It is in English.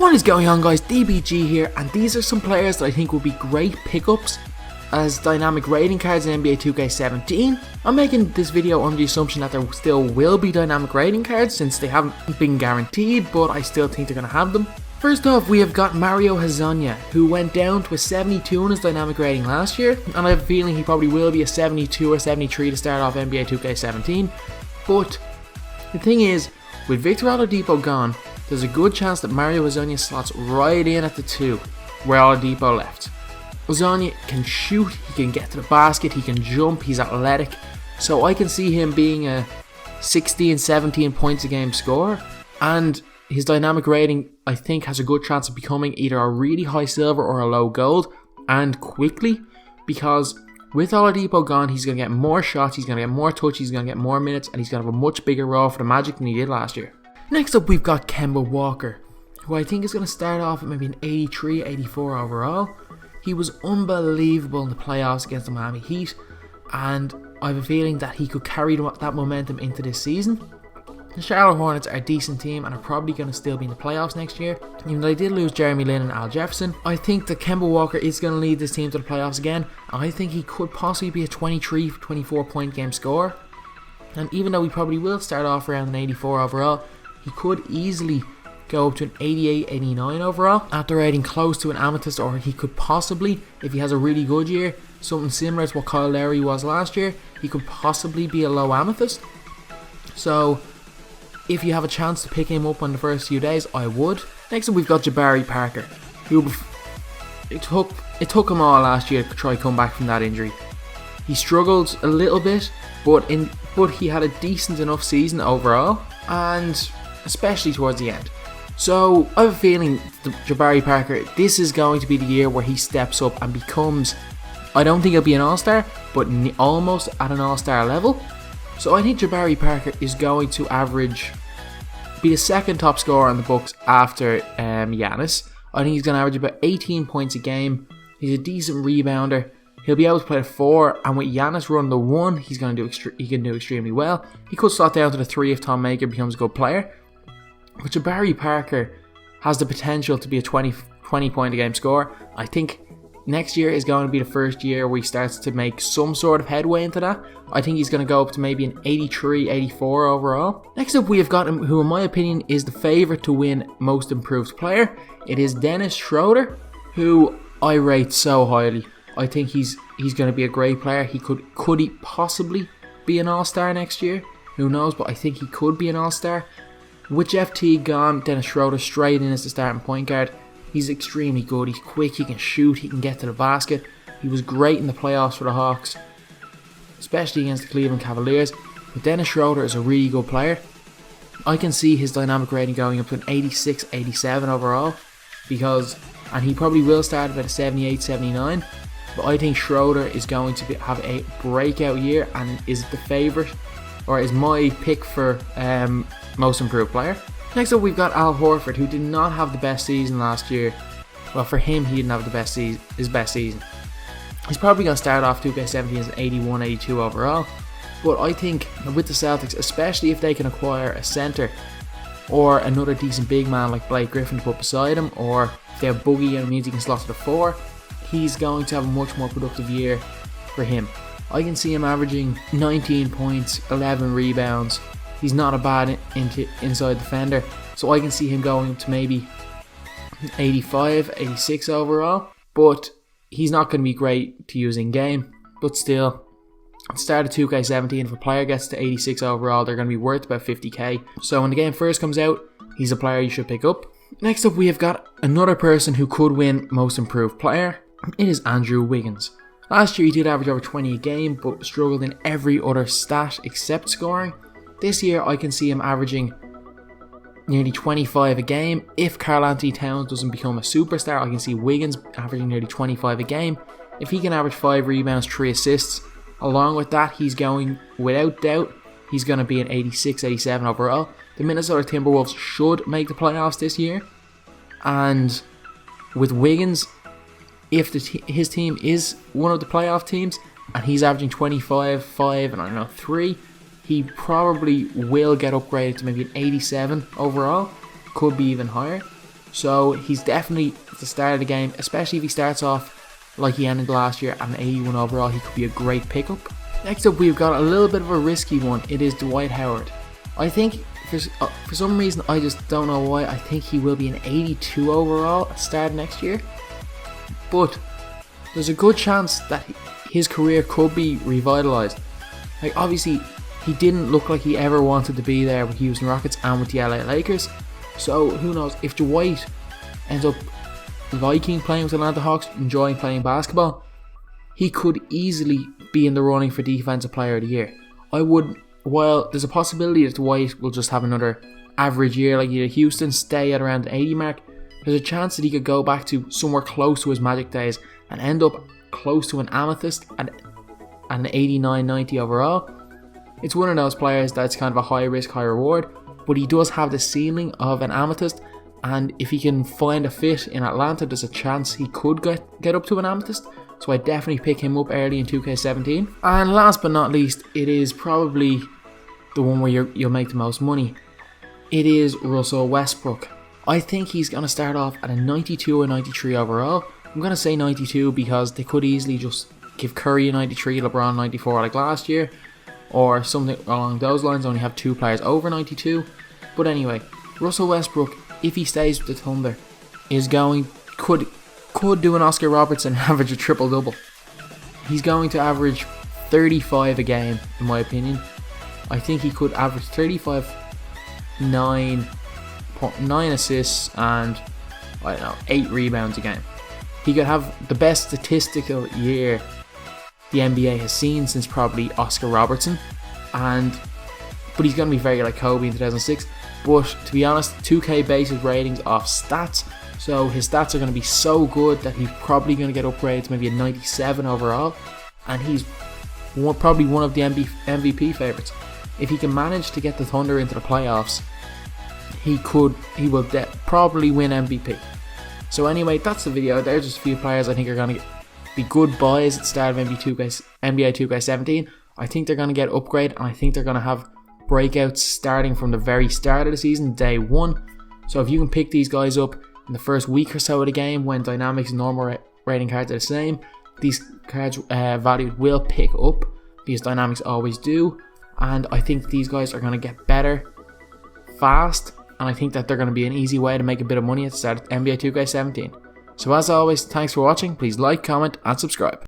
What is going on, guys? DBG here, and these are some players that I think will be great pickups as dynamic rating cards in NBA 2K17. I'm making this video under the assumption that there still will be dynamic rating cards since they haven't been guaranteed, but I still think they're going to have them. First off, we have got Mario Hezonja, who went down to a 72 in his dynamic rating last year, and I have a feeling he probably will be a 72 or 73 to start off NBA 2K17. But the thing is, with Victor Oladipo gone, there's a good chance that Mario Hezonja slots right in at the 2, where Oladipo left. Hezonja can shoot, he can get to the basket, he can jump, he's athletic, so I can see him being a 16, 17 points a game scorer, and his dynamic rating I think has a good chance of becoming either a really high silver or a low gold, and quickly, because with Oladipo gone, he's going to get more shots, he's going to get more touch, he's going to get more minutes, and he's going to have a much bigger role for the Magic than he did last year. Next up, we've got Kemba Walker, who I think is going to start off at maybe an 83, 84 overall. He was unbelievable in the playoffs against the Miami Heat, and I have a feeling that he could carry that momentum into this season. The Charlotte Hornets are a decent team and are probably going to still be in the playoffs next year. Even though they did lose Jeremy Lin and Al Jefferson, I think that Kemba Walker is going to lead this team to the playoffs again. I think he could possibly be a 23, 24 point game scorer. And even though he probably will start off around an 84 overall, he could easily go up to an 88, 89 overall after rating close to an amethyst, or he could possibly, if he has a really good year, something similar to what Kyle Lowry was last year, he could possibly be a low amethyst. So if you have a chance to pick him up on the first few days, I would. Next up, we've got Jabari Parker, who it took him all last year to try come back from that injury. He struggled a little bit, but he had a decent enough season overall, and especially towards the end. So I have a feeling Jabari Parker, this is going to be the year where he steps up and becomes, I don't think he'll be an all-star, but almost at an all-star level. So I think Jabari Parker is going to be the second top scorer on the Bucks after Giannis. I think he's going to average about 18 points a game. He's a decent rebounder. He'll be able to play the 4, and with Giannis running the 1, he can do extremely well. He could slot down to the 3 if Tom Maker becomes a good player. But Jabari Parker has the potential to be a 20 point a game scorer. I think next year is going to be the first year where he starts to make some sort of headway into that. I think he's going to go up to maybe an 83, 84 overall. Next up, we have got him, who in my opinion is the favourite to win most improved player. It is Dennis Schroder, who I rate so highly. I think he's going to be a great player. He could he possibly be an all-star next year? Who knows, but I think he could be an all-star. With Jeff Teague gone, Dennis Schroder straight in as the starting point guard. He's extremely good, he's quick, he can shoot, he can get to the basket. He was great in the playoffs for the Hawks, especially against the Cleveland Cavaliers. But Dennis Schroder is a really good player. I can see his dynamic rating going up to an 86, 87 overall, and he probably will start about a 78, 79. But I think Schroder is going to have a breakout year and is the favourite, or is my pick for most improved player. Next up, we've got Al Horford, who did not have the best season last year. Well, for him, he didn't have his best season. He's probably going to start off 2K17 as an 81, 82 overall. But I think with the Celtics, especially if they can acquire a centre or another decent big man like Blake Griffin to put beside him, or if they have Boogie and it means he can slot to the 4, he's going to have a much more productive year for him. I can see him averaging 19 points, 11 rebounds. He's not a bad inside defender, so I can see him going up to maybe 85, 86 overall, but he's not going to be great to use in game. But still, at the start of 2K17, if a player gets to 86 overall, they're going to be worth about 50k. So when the game first comes out, he's a player you should pick up. Next up, we have got another person who could win most improved player. It is Andrew Wiggins. Last year he did average over 20 a game, but struggled in every other stat except scoring. This year I can see him averaging nearly 25 a game. If Karl Anthony Towns doesn't become a superstar, I can see Wiggins averaging nearly 25 a game. If he can average 5 rebounds, 3 assists, along with that, he's going, without doubt, he's going to be an 86, 87 overall. The Minnesota Timberwolves should make the playoffs this year. And with Wiggins, if his team is one of the playoff teams and he's averaging 25, 5 and I don't know 3, he probably will get upgraded to maybe an 87 overall, could be even higher. So he's definitely at the start of the game, especially if he starts off like he ended last year at an 81 overall, he could be a great pickup. Next up, we've got a little bit of a risky one. It is Dwight Howard. I think for some reason, I just don't know why, I think he will be an 82 overall at the start of next year. But there's a good chance that his career could be revitalized. Like, obviously, he didn't look like he ever wanted to be there with Houston Rockets and with the LA Lakers. So who knows, if Dwight ends up liking playing with the Atlanta Hawks, enjoying playing basketball, he could easily be in the running for Defensive Player of the Year. While there's a possibility that Dwight will just have another average year like he did at Houston, stay at around the 80 mark, there's a chance that he could go back to somewhere close to his Magic days and end up close to an Amethyst and an 89-90 overall. It's one of those players that's kind of a high risk, high reward, but he does have the ceiling of an Amethyst, and if he can find a fit in Atlanta, there's a chance he could get up to an Amethyst. So I definitely pick him up early in 2K17. And last but not least, it is probably the one where you'll make the most money. It is Russell Westbrook. I think he's going to start off at a 92 or 93 overall. I'm going to say 92 because they could easily just give Curry a 93, LeBron 94 like last year, or something along those lines, only have two players over 92. But anyway, Russell Westbrook, if he stays with the Thunder, could do an Oscar Robertson and average a triple-double. He's going to average 35 a game, in my opinion. I think he could average 35, 9 assists, and 8 rebounds a game. He could have the best statistical year the NBA has seen since probably Oscar Robertson, but he's going to be very like Kobe in 2006. But to be honest, 2K bases ratings off stats, so his stats are going to be so good that he's probably going to get upgraded to maybe a 97 overall, and he's probably one of the MVP favourites. If he can manage to get the Thunder into the playoffs, he will probably win MVP. So anyway, that's the video. There's just a few players I think are going to be good buys at the start of NBA 2K17. I think they're going to get upgraded, and I think they're going to have breakouts starting from the very start of the season, day 1. So if you can pick these guys up in the first week or so of the game when Dynamics and normal rating cards are the same, these cards values will pick up because Dynamics always do, and I think these guys are going to get better fast, and I think that they're going to be an easy way to make a bit of money at the start of NBA 2K17. So as always, thanks for watching. Please like, comment and subscribe.